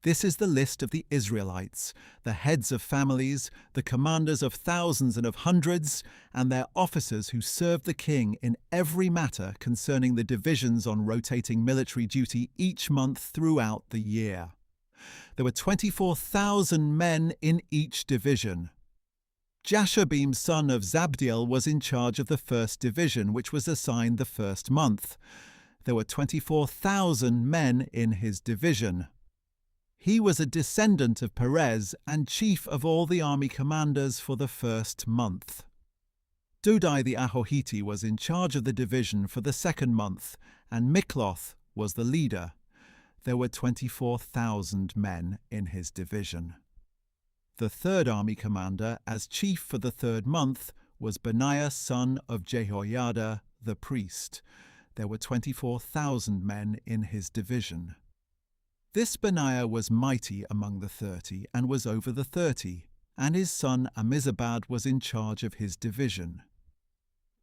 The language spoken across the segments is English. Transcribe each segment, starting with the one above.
This is the list of the Israelites, the heads of families, the commanders of thousands and of hundreds, and their officers who served the king in every matter concerning the divisions on rotating military duty each month throughout the year. There were 24,000 men in each division. Jashobeam son of Zabdiel was in charge of the first division, which was assigned the first month. There were 24,000 men in his division. He was a descendant of Perez and chief of all the army commanders for the first month. Dodai the Ahohite was in charge of the division for the second month, and Mikloth was the leader. There were 24,000 men in his division. The third army commander, as chief for the third month, was Benaiah son of Jehoiada the priest. There were 24,000 men in his division. This Benaiah was mighty among the 30, and was over the 30, and his son Ammizabad was in charge of his division.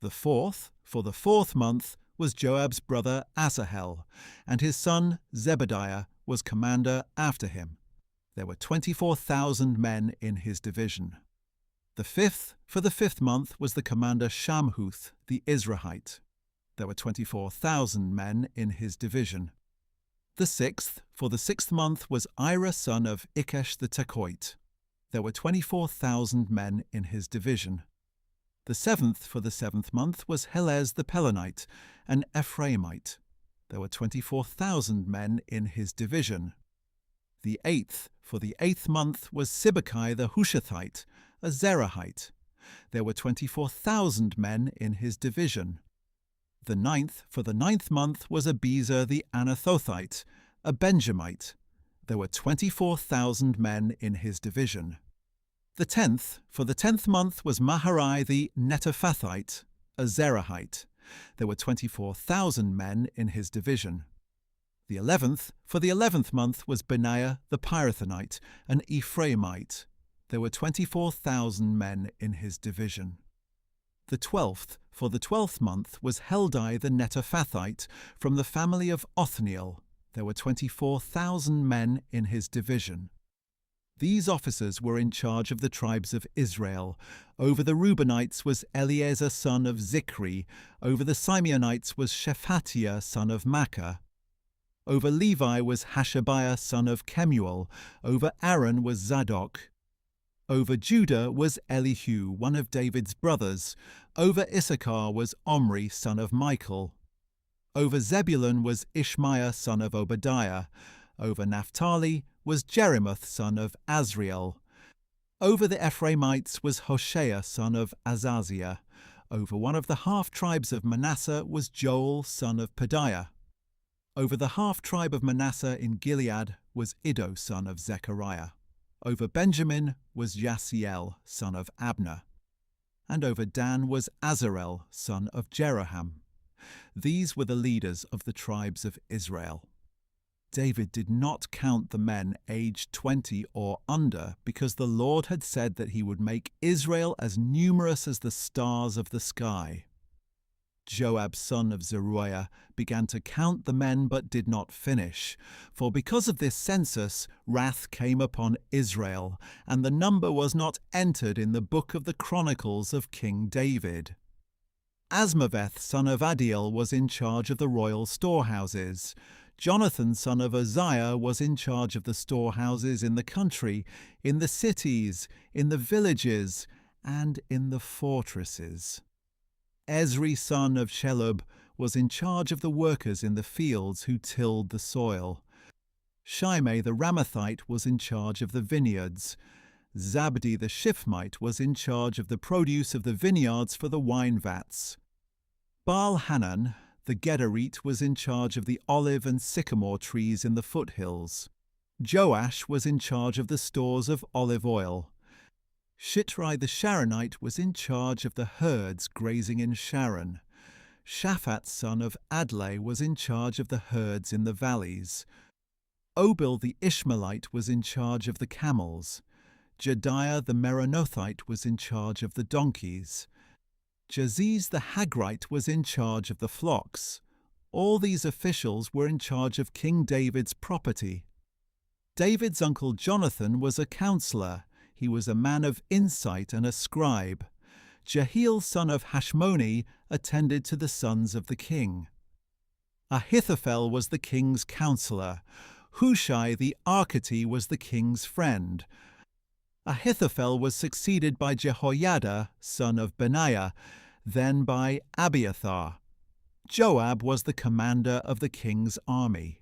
The fourth, for the fourth month, was Joab's brother Asahel, and his son Zebadiah was commander after him. There were 24,000 men in his division. The fifth, for the fifth month, was the commander Shamhuth the Izrahite. There were 24,000 men in his division. The sixth, for the sixth month, was Ira son of Ikesh the Tekoite. There were 24,000 men in his division. The seventh, for the seventh month, was Helez the Pelonite, an Ephraimite. There were 24,000 men in his division. The eighth, for the eighth month, was Sibbecai the Hushathite, a Zerahite. There were 24,000 men in his division. The ninth, for the ninth month, was Abiezer the Anathothite, a Benjamite. There were 24,000 men in his division. The tenth, for the 10th month, was Maharai the Netophathite, a Zerahite. There were 24,000 men in his division. The 11th, for the 11th month, was Benaiah the Pirathonite, an Ephraimite. There were 24,000 men in his division. The 12th, for the 12th month, was Heldai the Netophathite, from the family of Othniel. There were 24,000 men in his division. These officers were in charge of the tribes of Israel. Over the Reubenites was Eleazar son of Zikri. Over the Simeonites was Shephatiah son of Makkah. Over Levi was Hashabiah son of Kemuel. Over Aaron was Zadok. Over Judah was Elihu, one of David's brothers. Over Issachar was Omri son of Michael. Over Zebulun was Ishmaiah son of Obadiah. Over Naphtali was Jerimoth son of Azriel. Over the Ephraimites was Hoshea son of Azaziah. Over one of the half-tribes of Manasseh was Joel son of Pedaiah. Over the half-tribe of Manasseh in Gilead was Iddo son of Zechariah. Over Benjamin was Jasiel son of Abner. And over Dan was Azarel son of Jeroham. These were the leaders of the tribes of Israel. David did not count the men aged 20 or under, because the Lord had said that he would make Israel as numerous as the stars of the sky. Joab son of Zeruiah began to count the men but did not finish, for because of this census wrath came upon Israel, and the number was not entered in the book of the Chronicles of King David. Asmaveth son of Adiel was in charge of the royal storehouses. Jonathan son of Uzziah was in charge of the storehouses in the country, in the cities, in the villages, and in the fortresses. Ezri son of Shelub was in charge of the workers in the fields who tilled the soil. Shimei the Ramathite was in charge of the vineyards. Zabdi the Shifmite was in charge of the produce of the vineyards for the wine vats. Baal-Hanan the Gederite was in charge of the olive and sycamore trees in the foothills. Joash was in charge of the stores of olive oil. Shitrai the Sharonite was in charge of the herds grazing in Sharon. Shaphat son of Adlai was in charge of the herds in the valleys. Obil the Ishmaelite was in charge of the camels. Jediah the Meronothite was in charge of the donkeys. Jaziz the Hagrite was in charge of the flocks. All these officials were in charge of King David's property. David's uncle Jonathan was a counselor. He was a man of insight and a scribe. Jehiel, son of Hashmoni, attended to the sons of the king. Ahithophel was the king's counselor. Hushai the Archite was the king's friend. Ahithophel was succeeded by Jehoiada, son of Benaiah, then by Abiathar. Joab was the commander of the king's army.